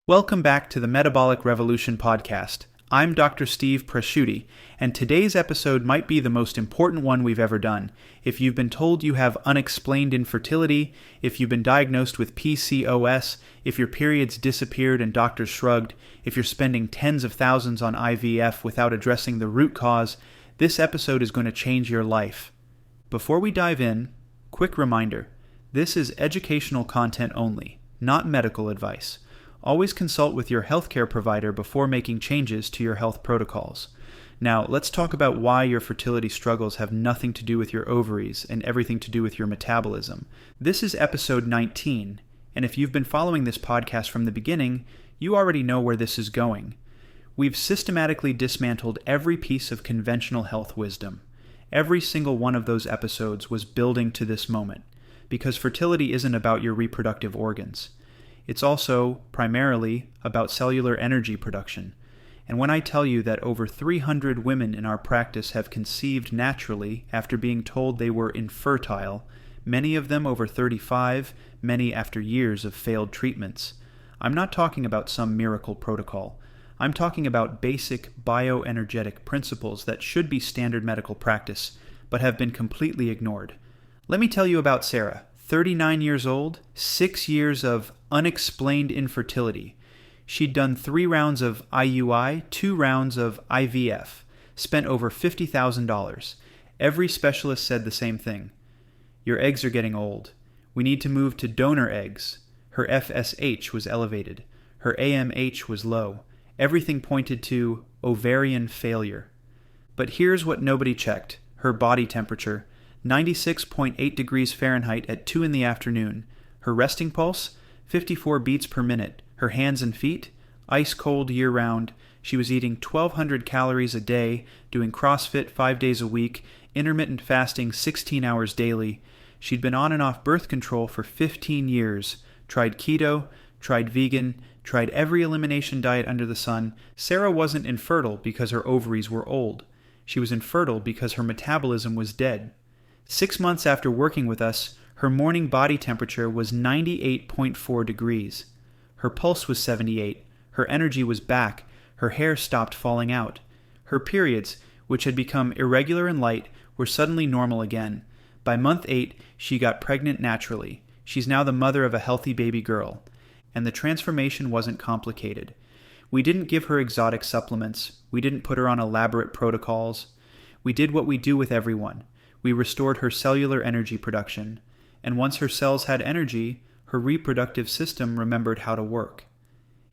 Welcome back to the Metabolic Revolution podcast. I'm Dr. Steve Presciutti, and today's episode might be the most important one we've ever done. If you've been told you have unexplained infertility, if you've been diagnosed with PCOS, if your periods disappeared and doctors shrugged, if you're spending tens of thousands on IVF without addressing the root cause, this episode is going to change your life. Before we dive in, quick reminder, this is educational content only, not medical advice. Always consult with your healthcare provider before making changes to your health protocols. Now, let's talk about why your fertility struggles have nothing to do with your ovaries and everything to do with your metabolism. This is episode 19, and if you've been following this podcast from the beginning, you already know where this is going. We've systematically dismantled every piece of conventional health wisdom. Every single one of those episodes was building to this moment, because fertility isn't about your reproductive organs. It's also, primarily, about cellular energy production. And when I tell you that over 300 women in our practice have conceived naturally after being told they were infertile, many of them over 35, many after years of failed treatments, I'm not talking about some miracle protocol. I'm talking about basic bioenergetic principles that should be standard medical practice, but have been completely ignored. Let me tell you about Sarah. 39 years old, 6 years of unexplained infertility. She'd done 3 rounds of IUI, 2 rounds of IVF, spent over $50,000. Every specialist said the same thing. Your eggs are getting old. We need to move to donor eggs. Her FSH was elevated. Her AMH was low. Everything pointed to ovarian failure. But here's what nobody checked. Her body temperature. 96.8 degrees Fahrenheit at 2 in the afternoon. Her resting pulse, 54 beats per minute. Her hands and feet, ice cold year-round. She was eating 1,200 calories a day, doing CrossFit 5 days a week, intermittent fasting 16 hours daily. She'd been on and off birth control for 15 years, tried keto, tried vegan, tried every elimination diet under the sun. Sarah wasn't infertile because her ovaries were old. She was infertile because her metabolism was dead. 6 months after working with us, her morning body temperature was 98.4 degrees. Her pulse was 78. Her energy was back. Her hair stopped falling out. Her periods, which had become irregular and light, were suddenly normal again. By month 8, she got pregnant naturally. She's now the mother of a healthy baby girl. And the transformation wasn't complicated. We didn't give her exotic supplements. We didn't put her on elaborate protocols. We did what we do with everyone. We restored her cellular energy production, and once her cells had energy, her reproductive system remembered how to work.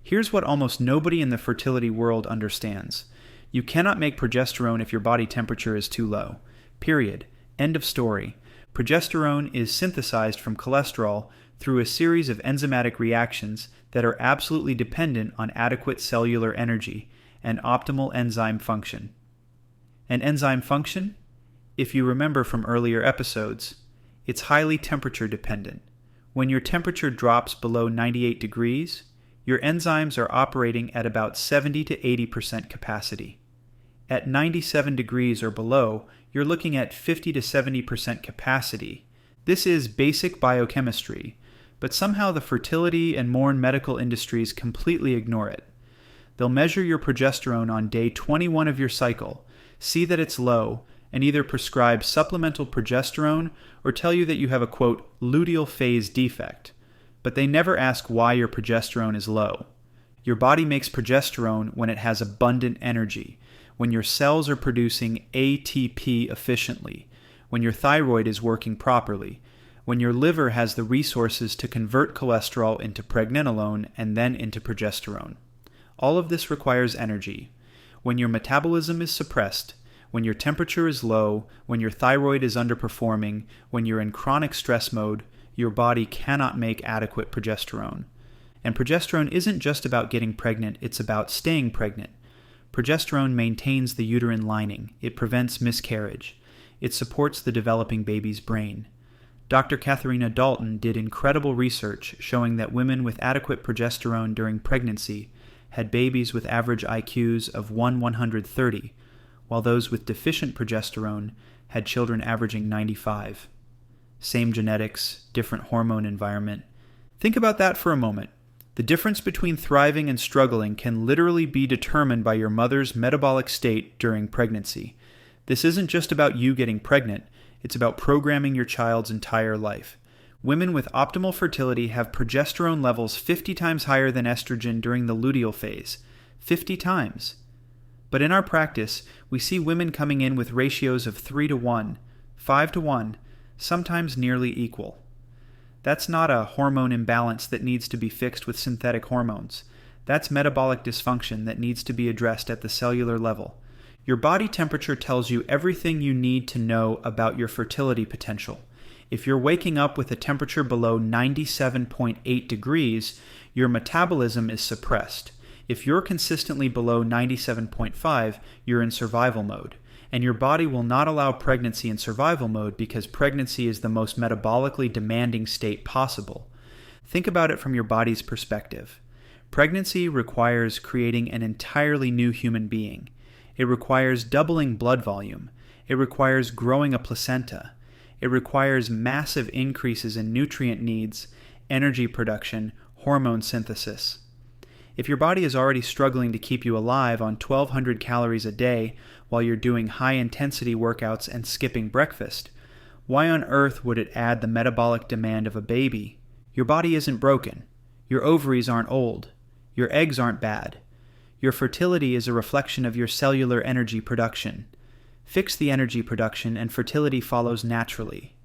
Here's what almost nobody in the fertility world understands. You cannot make progesterone if your body temperature is too low. Period. End of story. Progesterone is synthesized from cholesterol through a series of enzymatic reactions that are absolutely dependent on adequate cellular energy and optimal enzyme function. And enzyme function? If you remember from earlier episodes, it's highly temperature dependent. When your temperature drops below 98 degrees, your enzymes are operating at about 70 to 80% capacity. At 97 degrees or below, you're looking at 50 to 70% capacity. This is basic biochemistry, but somehow the fertility and more medical industries completely ignore it. They'll measure your progesterone on day 21 of your cycle, see that it's low, and either prescribe supplemental progesterone or tell you that you have a, quote, luteal phase defect. But they never ask why your progesterone is low. Your body makes progesterone when it has abundant energy, when your cells are producing ATP efficiently, when your thyroid is working properly, when your liver has the resources to convert cholesterol into pregnenolone and then into progesterone. All of this requires energy. When your metabolism is suppressed, when your temperature is low, when your thyroid is underperforming, when you're in chronic stress mode, your body cannot make adequate progesterone. And progesterone isn't just about getting pregnant, it's about staying pregnant. Progesterone maintains the uterine lining. It prevents miscarriage. It supports the developing baby's brain. Dr. Katharina Dalton did incredible research showing that women with adequate progesterone during pregnancy had babies with average IQs of 1/130, while those with deficient progesterone had children averaging 95. Same genetics, different hormone environment. Think about that for a moment. The difference between thriving and struggling can literally be determined by your mother's metabolic state during pregnancy. This isn't just about you getting pregnant, it's about programming your child's entire life. Women with optimal fertility have progesterone levels 50 times higher than estrogen during the luteal phase. 50 times. But in our practice, we see women coming in with ratios of 3 to 1, 5 to 1, sometimes nearly equal. That's not a hormone imbalance that needs to be fixed with synthetic hormones. That's metabolic dysfunction that needs to be addressed at the cellular level. Your body temperature tells you everything you need to know about your fertility potential. If you're waking up with a temperature below 97.8 degrees, your metabolism is suppressed. If you're consistently below 97.5, you're in survival mode. And your body will not allow pregnancy in survival mode because pregnancy is the most metabolically demanding state possible. Think about it from your body's perspective. Pregnancy requires creating an entirely new human being. It requires doubling blood volume. It requires growing a placenta. It requires massive increases in nutrient needs, energy production, hormone synthesis. If your body is already struggling to keep you alive on 1,200 calories a day while you're doing high-intensity workouts and skipping breakfast, why on earth would it add the metabolic demand of a baby? Your body isn't broken. Your ovaries aren't old. Your eggs aren't bad. Your fertility is a reflection of your cellular energy production. Fix the energy production and fertility follows naturally.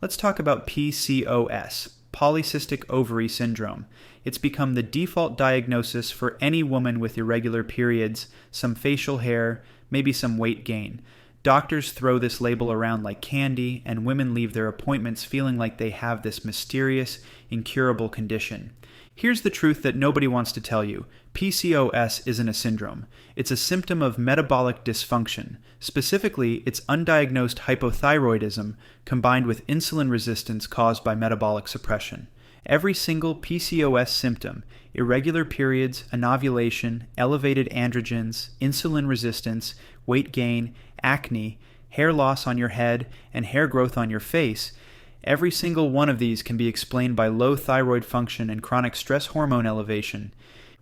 Let's talk about PCOS, polycystic ovary syndrome. It's become the default diagnosis for any woman with irregular periods, some facial hair, maybe some weight gain. Doctors throw this label around like candy, and women leave their appointments feeling like they have this mysterious, incurable condition. Here's the truth that nobody wants to tell you. PCOS isn't a syndrome. It's a symptom of metabolic dysfunction. Specifically, it's undiagnosed hypothyroidism combined with insulin resistance caused by metabolic suppression. Every single PCOS symptom, irregular periods, anovulation, elevated androgens, insulin resistance, weight gain, acne, hair loss on your head, and hair growth on your face, every single one of these can be explained by low thyroid function and chronic stress hormone elevation.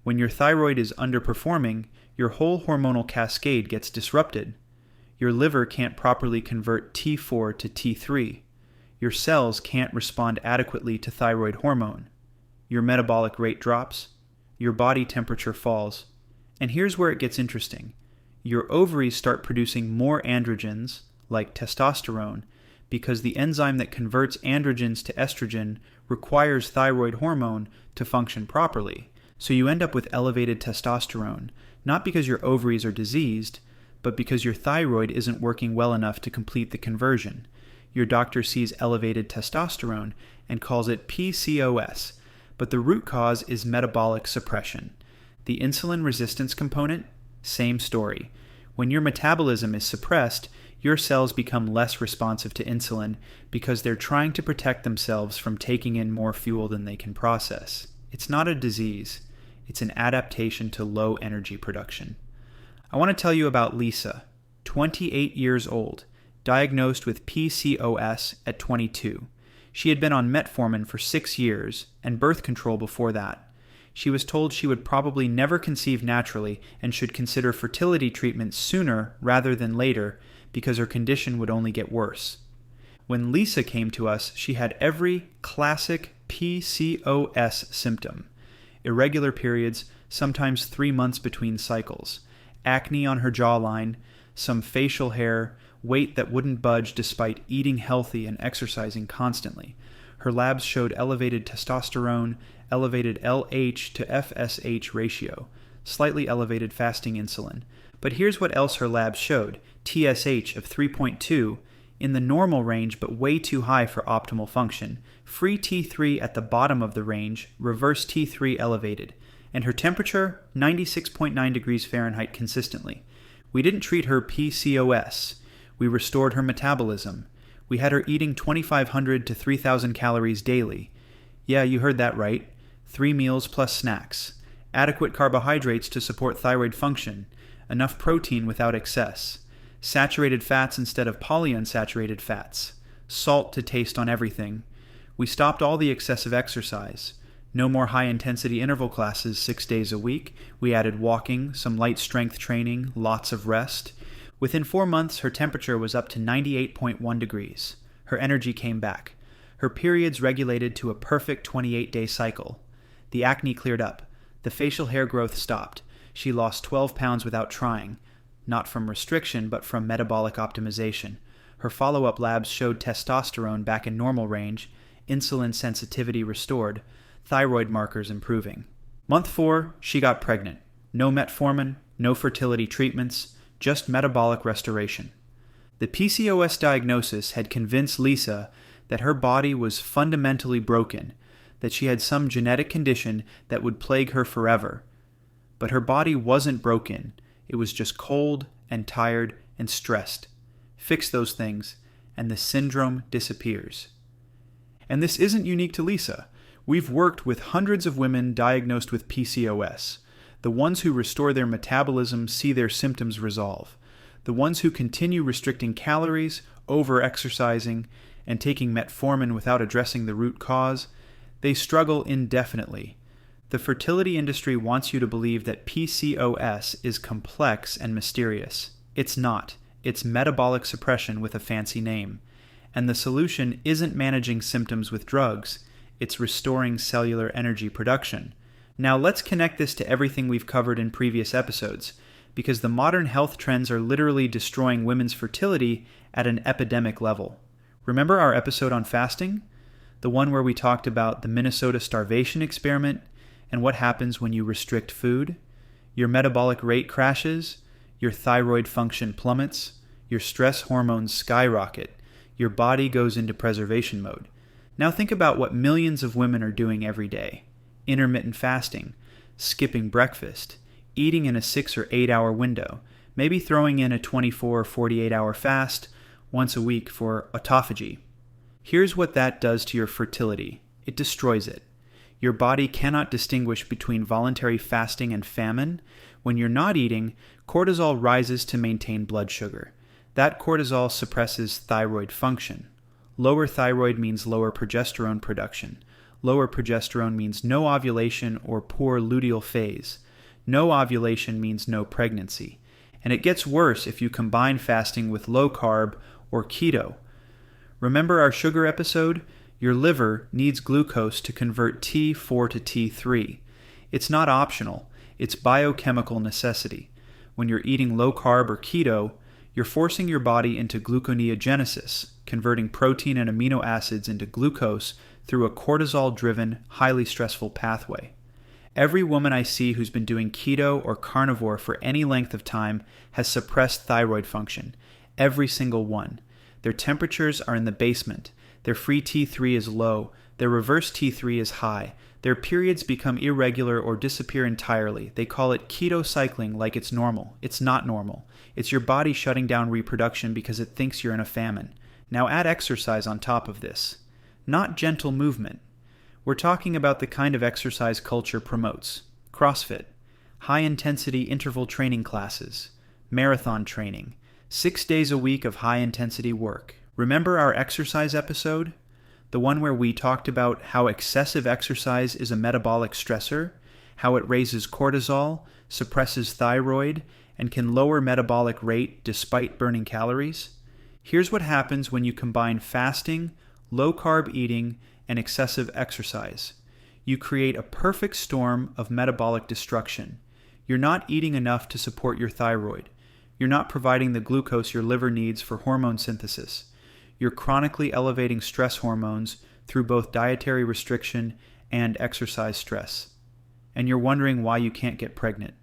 When your thyroid is underperforming, your whole hormonal cascade gets disrupted. Your liver can't properly convert T4 to T3. Your cells can't respond adequately to thyroid hormone. Your metabolic rate drops. Your body temperature falls. And here's where it gets interesting. Your ovaries start producing more androgens, like testosterone, because the enzyme that converts androgens to estrogen requires thyroid hormone to function properly. So you end up with elevated testosterone, not because your ovaries are diseased, but because your thyroid isn't working well enough to complete the conversion. Your doctor sees elevated testosterone and calls it PCOS, but the root cause is metabolic suppression. The insulin resistance component, same story. When your metabolism is suppressed, your cells become less responsive to insulin because they're trying to protect themselves from taking in more fuel than they can process. It's not a disease. It's an adaptation to low energy production. I want to tell you about Lisa, 28 years old, diagnosed with PCOS at 22. She had been on metformin for 6 years and birth control before that. She was told she would probably never conceive naturally and should consider fertility treatment sooner rather than later because her condition would only get worse. When Lisa came to us, she had every classic PCOS symptom. Irregular periods, sometimes 3 months between cycles, acne on her jawline, some facial hair, weight that wouldn't budge despite eating healthy and exercising constantly. Her labs showed elevated testosterone, elevated LH to FSH ratio, slightly elevated fasting insulin. But here's what else her labs showed. TSH of 3.2, in the normal range but way too high for optimal function. Free T3 at the bottom of the range, reverse T3 elevated. And her temperature, 96.9 degrees Fahrenheit consistently. We didn't treat her PCOS. We restored her metabolism. We had her eating 2,500 to 3,000 calories daily. Yeah, you heard that right. 3 meals plus snacks. Adequate carbohydrates to support thyroid function. Enough protein without excess. Saturated fats instead of polyunsaturated fats. Salt to taste on everything. We stopped all the excessive exercise. No more high-intensity interval classes 6 days a week. We added walking, some light strength training, lots of rest. Within 4 months, her temperature was up to 98.1 degrees. Her energy came back. Her periods regulated to a perfect 28-day cycle. The acne cleared up. The facial hair growth stopped. She lost 12 pounds without trying. Not from restriction, but from metabolic optimization. Her follow-up labs showed testosterone back in normal range, insulin sensitivity restored, thyroid markers improving. Month 4, she got pregnant. No metformin, no fertility treatments, just metabolic restoration. The PCOS diagnosis had convinced Lisa that her body was fundamentally broken, that she had some genetic condition that would plague her forever. But her body wasn't broken. It was just cold and tired and stressed. Fix those things, and the syndrome disappears. And this isn't unique to Lisa. We've worked with hundreds of women diagnosed with PCOS. The ones who restore their metabolism see their symptoms resolve. The ones who continue restricting calories, over-exercising, and taking metformin without addressing the root cause, they struggle indefinitely. The fertility industry wants you to believe that PCOS is complex and mysterious. It's not. It's metabolic suppression with a fancy name. And the solution isn't managing symptoms with drugs. It's restoring cellular energy production. Now let's connect this to everything we've covered in previous episodes, because the modern health trends are literally destroying women's fertility at an epidemic level. Remember our episode on fasting? The one where we talked about the Minnesota starvation experiment and what happens when you restrict food? Your metabolic rate crashes, your thyroid function plummets, your stress hormones skyrocket, your body goes into preservation mode. Now think about what millions of women are doing every day. Intermittent fasting, skipping breakfast, eating in a 6 or 8 hour window, maybe throwing in a 24 or 48 hour fast once a week for autophagy. Here's what that does to your fertility. It destroys it. Your body cannot distinguish between voluntary fasting and famine. When you're not eating, cortisol rises to maintain blood sugar. That cortisol suppresses thyroid function. Lower thyroid means lower progesterone production. Lower progesterone means no ovulation or poor luteal phase. No ovulation means no pregnancy. And it gets worse if you combine fasting with low carb or keto. Remember our sugar episode? Your liver needs glucose to convert T4 to T3. It's not optional. It's biochemical necessity. When you're eating low carb or keto, you're forcing your body into gluconeogenesis, converting protein and amino acids into glucose through a cortisol-driven, highly stressful pathway. Every woman I see who's been doing keto or carnivore for any length of time has suppressed thyroid function. Every single one. Their temperatures are in the basement. Their free T3 is low. Their reverse T3 is high. Their periods become irregular or disappear entirely. They call it keto cycling like it's normal. It's not normal. It's your body shutting down reproduction because it thinks you're in a famine. Now add exercise on top of this. Not gentle movement. We're talking about the kind of exercise culture promotes. CrossFit, high-intensity interval training classes, marathon training, 6 days a week of high-intensity work. Remember our exercise episode? The one where we talked about how excessive exercise is a metabolic stressor, how it raises cortisol, suppresses thyroid, and can lower metabolic rate despite burning calories? Here's what happens when you combine fasting, low-carb eating, and excessive exercise. You create a perfect storm of metabolic destruction. You're not eating enough to support your thyroid. You're not providing the glucose your liver needs for hormone synthesis. You're chronically elevating stress hormones through both dietary restriction and exercise stress. And you're wondering why you can't get pregnant.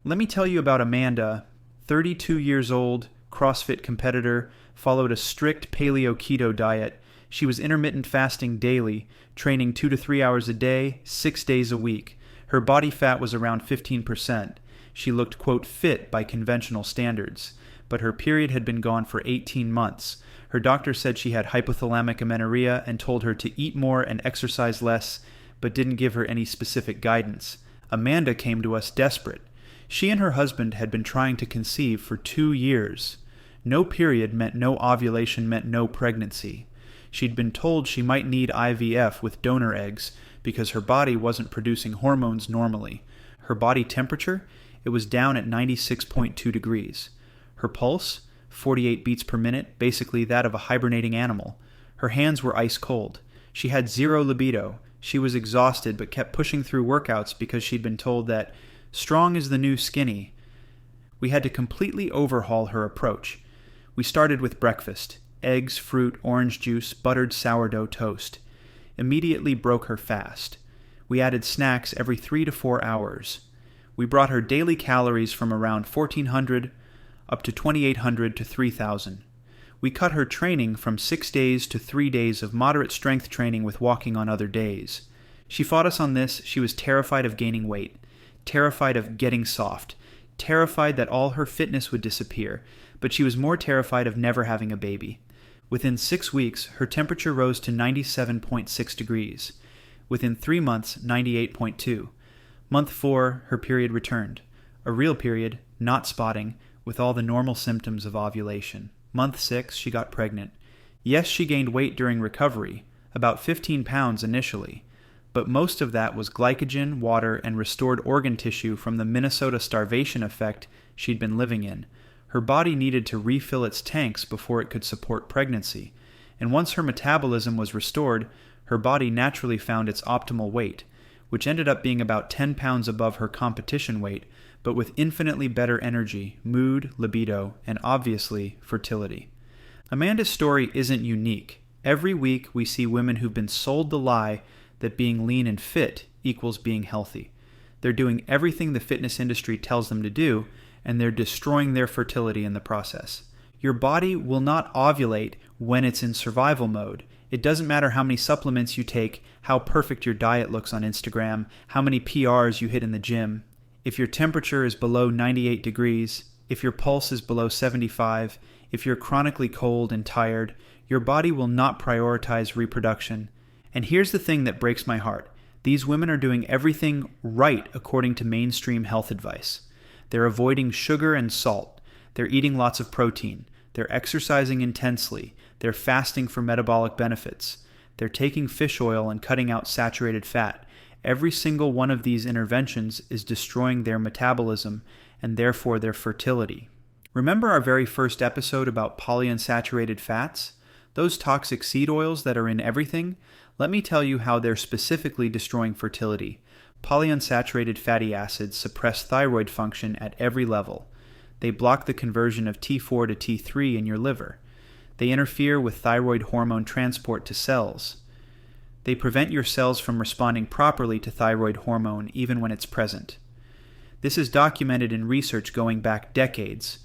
Let me tell you about Amanda, 32 years old, CrossFit competitor, followed a strict paleo-keto diet. She was intermittent fasting daily, training 2 to 3 hours a day, 6 days a week. Her body fat was around 15%. She looked, quote, fit by conventional standards. But her period had been gone for 18 months. Her doctor said she had hypothalamic amenorrhea and told her to eat more and exercise less, but didn't give her any specific guidance. Amanda came to us desperate. She and her husband had been trying to conceive for 2 years. No period meant no ovulation meant no pregnancy. She'd been told she might need IVF with donor eggs because her body wasn't producing hormones normally. Her body temperature, it was down at 96.2 degrees. Her pulse, 48 beats per minute, basically that of a hibernating animal. Her hands were ice cold. She had zero libido. She was exhausted but kept pushing through workouts because she'd been told that strong is the new skinny. We had to completely overhaul her approach. We started with breakfast: eggs, fruit, orange juice, buttered sourdough toast. Immediately broke her fast. We added snacks every 3 to 4 hours. We brought her daily calories from around 1,400 up to 2,800 to 3,000. We cut her training from 6 days to 3 days of moderate strength training with walking on other days. She fought us on this. She was terrified of gaining weight, terrified of getting soft, terrified that all her fitness would disappear, but she was more terrified of never having a baby. Within 6 weeks, her temperature rose to 97.6 degrees. Within 3 months, 98.2. Month 4, her period returned. A real period, not spotting, with all the normal symptoms of ovulation. Month 6, she got pregnant. Yes, she gained weight during recovery, about 15 pounds initially, but most of that was glycogen, water, and restored organ tissue from the Minnesota starvation effect she'd been living in. Her body needed to refill its tanks before it could support pregnancy, and once her metabolism was restored, her body naturally found its optimal weight, which ended up being about 10 pounds above her competition weight, but with infinitely better energy, mood, libido, and obviously, fertility. Amanda's story isn't unique. Every week we see women who've been sold the lie that being lean and fit equals being healthy. They're doing everything the fitness industry tells them to do, and they're destroying their fertility in the process. Your body will not ovulate when it's in survival mode. It doesn't matter how many supplements you take, how perfect your diet looks on Instagram, how many PRs you hit in the gym. If your temperature is below 98 degrees, if your pulse is below 75, if you're chronically cold and tired, your body will not prioritize reproduction. And here's the thing that breaks my heart. These women are doing everything right according to mainstream health advice. They're avoiding sugar and salt. They're eating lots of protein. They're exercising intensely. They're fasting for metabolic benefits. They're taking fish oil and cutting out saturated fat. Every single one of these interventions is destroying their metabolism and therefore their fertility. Remember our very first episode about polyunsaturated fats? Those toxic seed oils that are in everything? Let me tell you how they're specifically destroying fertility. Polyunsaturated fatty acids suppress thyroid function at every level. They block the conversion of T4 to T3 in your liver. They interfere with thyroid hormone transport to cells. They prevent your cells from responding properly to thyroid hormone even when it's present. This is documented in research going back decades,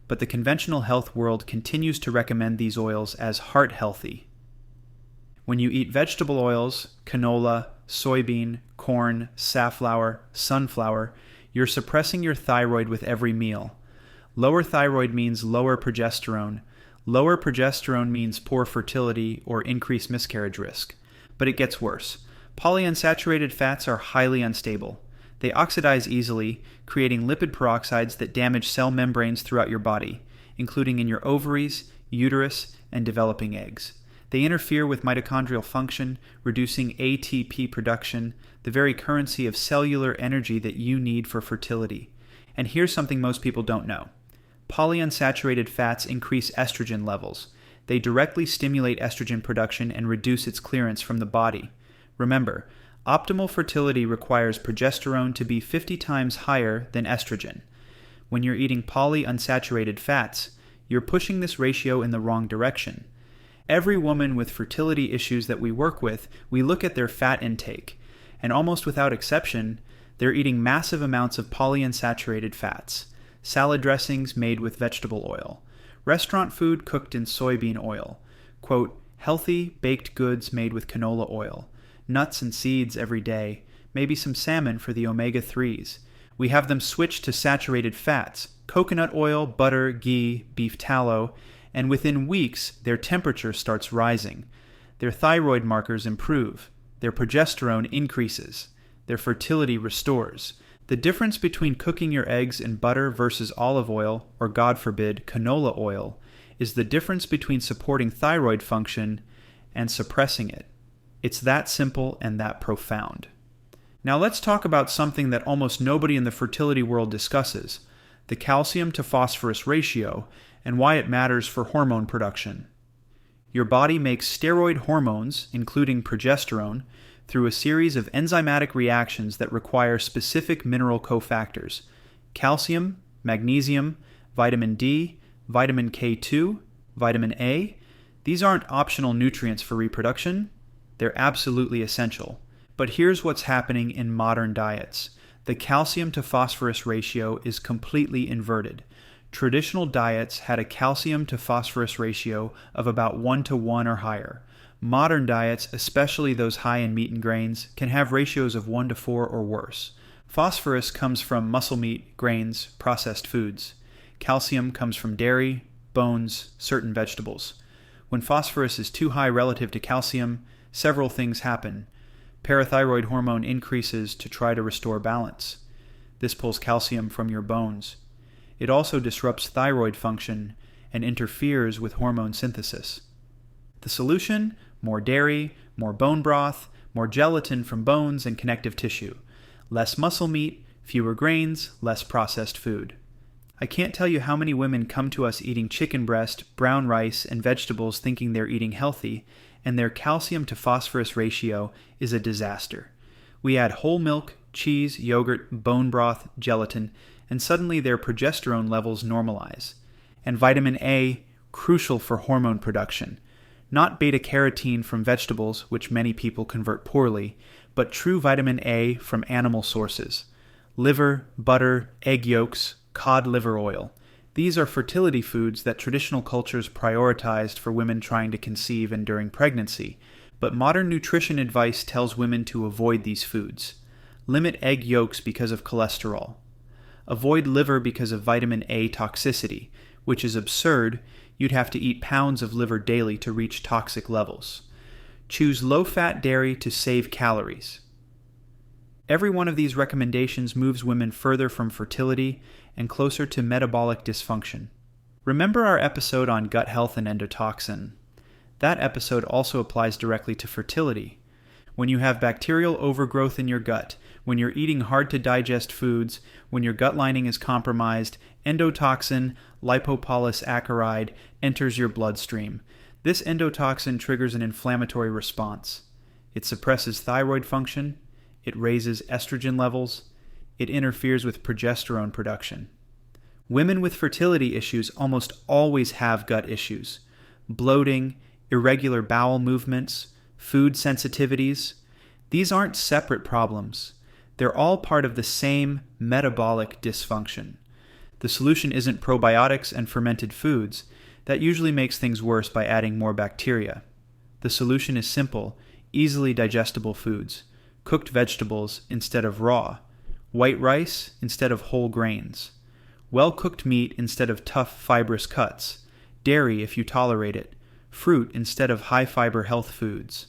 but the conventional health world continues to recommend these oils as heart healthy. When you eat vegetable oils, canola, soybean, corn, safflower, sunflower, you're suppressing your thyroid with every meal. Lower thyroid means lower progesterone. Lower progesterone means poor fertility or increased miscarriage risk. But it gets worse. Polyunsaturated fats are highly unstable. They oxidize easily, creating lipid peroxides that damage cell membranes throughout your body, including in your ovaries, uterus, and developing eggs. They interfere with mitochondrial function, reducing ATP production, the very currency of cellular energy that you need for fertility. And here's something most people don't know. Polyunsaturated fats increase estrogen levels. They directly stimulate estrogen production and reduce its clearance from the body. Remember, optimal fertility requires progesterone to be 50 times higher than estrogen. When you're eating polyunsaturated fats, you're pushing this ratio in the wrong direction. Every woman with fertility issues that we work with, we look at their fat intake, and almost without exception, they're eating massive amounts of polyunsaturated fats. Salad dressings made with vegetable oil. Restaurant food cooked in soybean oil. Quote, healthy baked goods made with canola oil. Nuts and seeds every day. Maybe some salmon for the omega-3s. We have them switch to saturated fats. Coconut oil, butter, ghee, beef tallow. And within weeks, their temperature starts rising. Their thyroid markers improve. Their progesterone increases. Their fertility restores. The difference between cooking your eggs in butter versus olive oil, or God forbid, canola oil, is the difference between supporting thyroid function and suppressing it. It's that simple and that profound. Now let's talk about something that almost nobody in the fertility world discusses, the calcium to phosphorus ratio and why it matters for hormone production. Your body makes steroid hormones, including progesterone, through a series of enzymatic reactions that require specific mineral cofactors: calcium, magnesium, vitamin D, vitamin K2, vitamin A. These aren't optional nutrients for reproduction. They're absolutely essential. But here's what's happening in modern diets. The calcium to phosphorus ratio is completely inverted. Traditional diets had a calcium to phosphorus ratio of about 1:1 or higher. Modern diets, especially those high in meat and grains, can have ratios of 1:4 or worse. Phosphorus comes from muscle meat, grains, processed foods. Calcium comes from dairy, bones, certain vegetables. When phosphorus is too high relative to calcium, several things happen. Parathyroid hormone increases to try to restore balance. This pulls calcium from your bones. It also disrupts thyroid function and interferes with hormone synthesis. The solution? More dairy, more bone broth, more gelatin from bones and connective tissue. Less muscle meat, fewer grains, less processed food. I can't tell you how many women come to us eating chicken breast, brown rice, and vegetables thinking they're eating healthy, and their calcium to phosphorus ratio is a disaster. We add whole milk, cheese, yogurt, bone broth, gelatin, and suddenly their progesterone levels normalize. And vitamin A, crucial for hormone production. Not beta-carotene from vegetables, which many people convert poorly, but true vitamin A from animal sources. Liver, butter, egg yolks, cod liver oil. These are fertility foods that traditional cultures prioritized for women trying to conceive and during pregnancy, but modern nutrition advice tells women to avoid these foods. Limit egg yolks because of cholesterol. Avoid liver because of vitamin A toxicity, which is absurd. You'd have to eat pounds of liver daily to reach toxic levels. Choose low-fat dairy to save calories. Every one of these recommendations moves women further from fertility and closer to metabolic dysfunction. Remember our episode on gut health and endotoxin? That episode also applies directly to fertility. When you have bacterial overgrowth in your gut, when you're eating hard-to-digest foods, when your gut lining is compromised, endotoxin, lipopolysaccharide, enters your bloodstream. This endotoxin triggers an inflammatory response. It suppresses thyroid function, it raises estrogen levels, it interferes with progesterone production. Women with fertility issues almost always have gut issues. Bloating, irregular bowel movements, food sensitivities. These aren't separate problems. They're all part of the same metabolic dysfunction. The solution isn't probiotics and fermented foods. That usually makes things worse by adding more bacteria. The solution is simple, easily digestible foods. Cooked vegetables instead of raw. White rice instead of whole grains. Well-cooked meat instead of tough, fibrous cuts. Dairy if you tolerate it. Fruit instead of high-fiber health foods.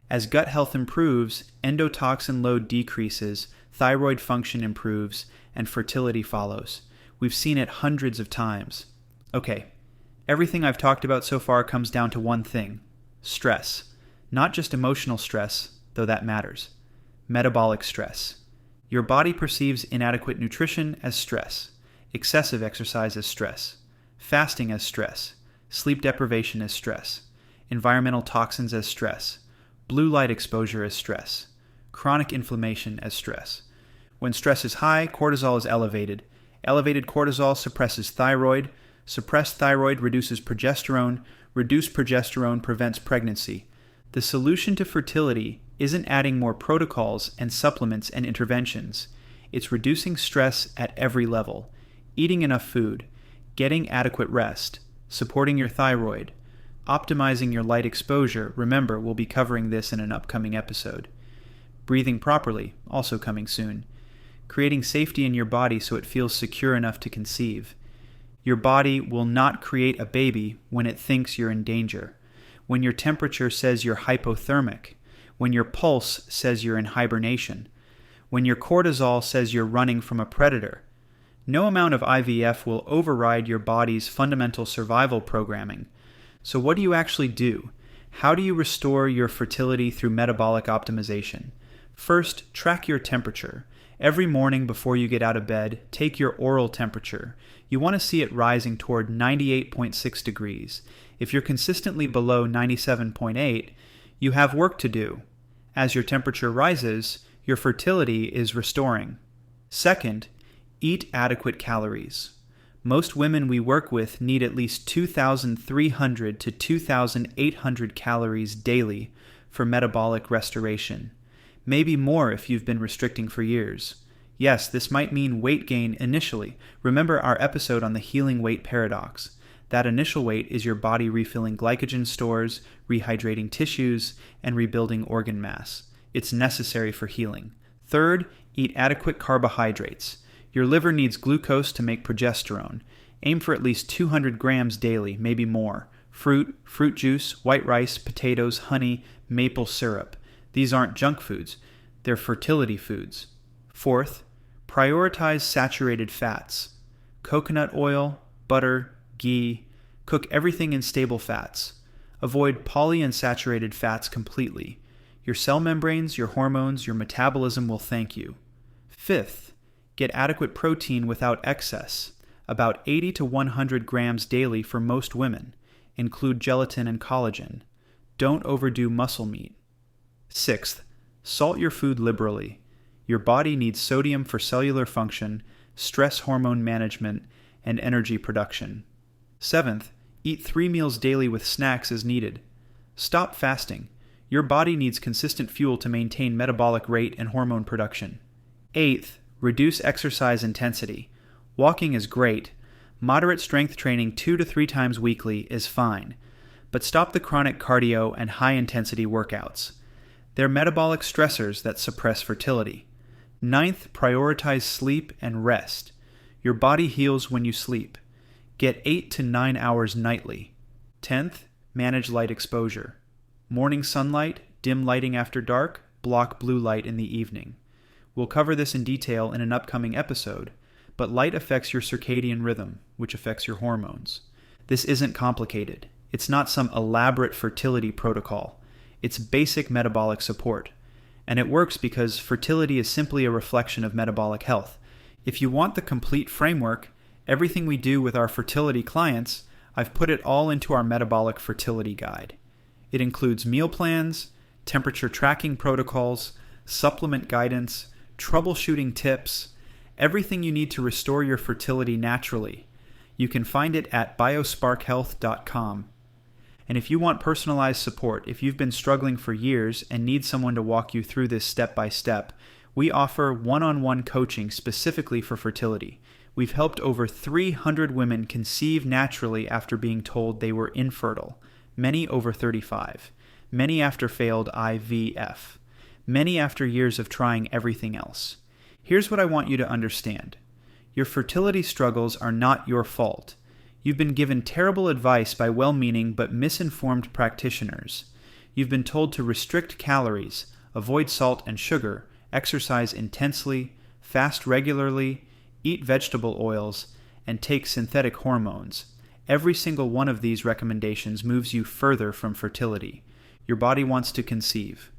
As gut health improves, endotoxin load decreases, thyroid function improves, and fertility follows. We've seen it hundreds of times. Okay, everything I've talked about so far comes down to one thing: stress. Not just emotional stress, though that matters. Metabolic stress. Your body perceives inadequate nutrition as stress, excessive exercise as stress, fasting as stress, sleep deprivation as stress, environmental toxins as stress, blue light exposure as stress, chronic inflammation as stress. When stress is high, cortisol is elevated. Elevated cortisol suppresses thyroid. Suppressed thyroid reduces progesterone. Reduced progesterone prevents pregnancy. The solution to fertility isn't adding more protocols and supplements and interventions. It's reducing stress at every level, eating enough food, getting adequate rest, supporting your thyroid, optimizing your light exposure. Remember, we'll be covering this in an upcoming episode. Breathing properly, also coming soon. Creating safety in your body so it feels secure enough to conceive. Your body will not create a baby when it thinks you're in danger. When your temperature says you're hypothermic. When your pulse says you're in hibernation. When your cortisol says you're running from a predator. No amount of IVF will override your body's fundamental survival programming. So what do you actually do? How do you restore your fertility through metabolic optimization? First, track your temperature. Every morning before you get out of bed, take your oral temperature. You want to see it rising toward 98.6 degrees. If you're consistently below 97.8, you have work to do. As your temperature rises, your fertility is restoring. Second, eat adequate calories. Most women we work with need at least 2,300 to 2,800 calories daily for metabolic restoration. Maybe more if you've been restricting for years. Yes, this might mean weight gain initially. Remember our episode on the healing weight paradox. That initial weight is your body refilling glycogen stores, rehydrating tissues, and rebuilding organ mass. It's necessary for healing. Third, eat adequate carbohydrates. Your liver needs glucose to make progesterone. Aim for at least 200 grams daily, maybe more. Fruit juice, white rice, potatoes, honey, maple syrup. These aren't junk foods. They're fertility foods. Fourth, prioritize saturated fats. Coconut oil, butter, ghee. Cook everything in stable fats. Avoid polyunsaturated fats completely. Your cell membranes, your hormones, your metabolism will thank you. Fifth, get adequate protein without excess, about 80 to 100 grams daily for most women. Include gelatin and collagen. Don't overdo muscle meat. Sixth, salt your food liberally. Your body needs sodium for cellular function, stress hormone management, and energy production. Seventh, eat 3 meals daily with snacks as needed. Stop fasting. Your body needs consistent fuel to maintain metabolic rate and hormone production. Eighth, reduce exercise intensity. Walking is great. Moderate strength training 2 to 3 times weekly is fine. But stop the chronic cardio and high-intensity workouts. They're metabolic stressors that suppress fertility. Ninth, prioritize sleep and rest. Your body heals when you sleep. Get 8 to 9 hours nightly. 10th, manage light exposure. Morning sunlight, dim lighting after dark, block blue light in the evening. We'll cover this in detail in an upcoming episode, but light affects your circadian rhythm, which affects your hormones. This isn't complicated. It's not some elaborate fertility protocol. It's basic metabolic support. And it works because fertility is simply a reflection of metabolic health. If you want the complete framework, everything we do with our fertility clients, I've put it all into our metabolic fertility guide. It includes meal plans, temperature tracking protocols, supplement guidance, troubleshooting tips, everything you need to restore your fertility naturally. You can find it at biosparkhealth.com. And if you want personalized support, if you've been struggling for years and need someone to walk you through this step by step, we offer one-on-one coaching specifically for fertility. We've helped over 300 women conceive naturally after being told they were infertile, many over 35, many after failed IVF, many after years of trying everything else. Here's what I want you to understand. Your fertility struggles are not your fault. You've been given terrible advice by well-meaning but misinformed practitioners. You've been told to restrict calories, avoid salt and sugar, exercise intensely, fast regularly, eat vegetable oils, and take synthetic hormones. Every single one of these recommendations moves you further from fertility. Your body wants to conceive.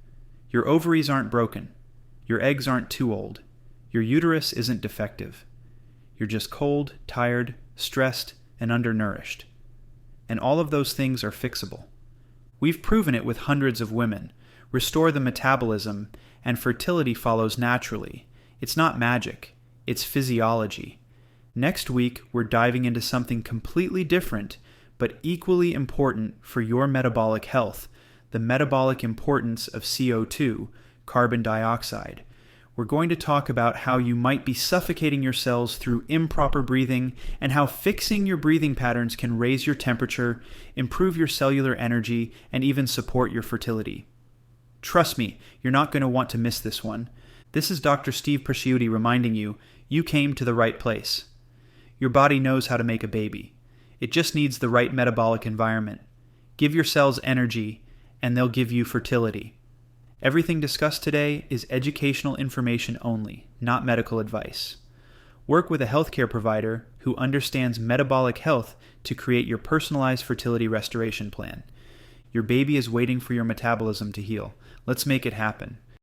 Your ovaries aren't broken. Your eggs aren't too old. Your uterus isn't defective. You're just cold, tired, stressed, and undernourished. And all of those things are fixable. We've proven it with hundreds of women. Restore the metabolism, and fertility follows naturally. It's not magic. It's physiology. Next week, we're diving into something completely different, but equally important for your metabolic health, the metabolic importance of CO2, carbon dioxide. We're going to talk about how you might be suffocating your cells through improper breathing and how fixing your breathing patterns can raise your temperature, improve your cellular energy, and even support your fertility. Trust me, you're not going to want to miss this one. This is Dr. Steve Presciutti reminding you, you came to the right place. Your body knows how to make a baby. It just needs the right metabolic environment. Give your cells energy, and they'll give you fertility. Everything discussed today is educational information only, not medical advice. Work with a healthcare provider who understands metabolic health to create your personalized fertility restoration plan. Your baby is waiting for your metabolism to heal. Let's make it happen.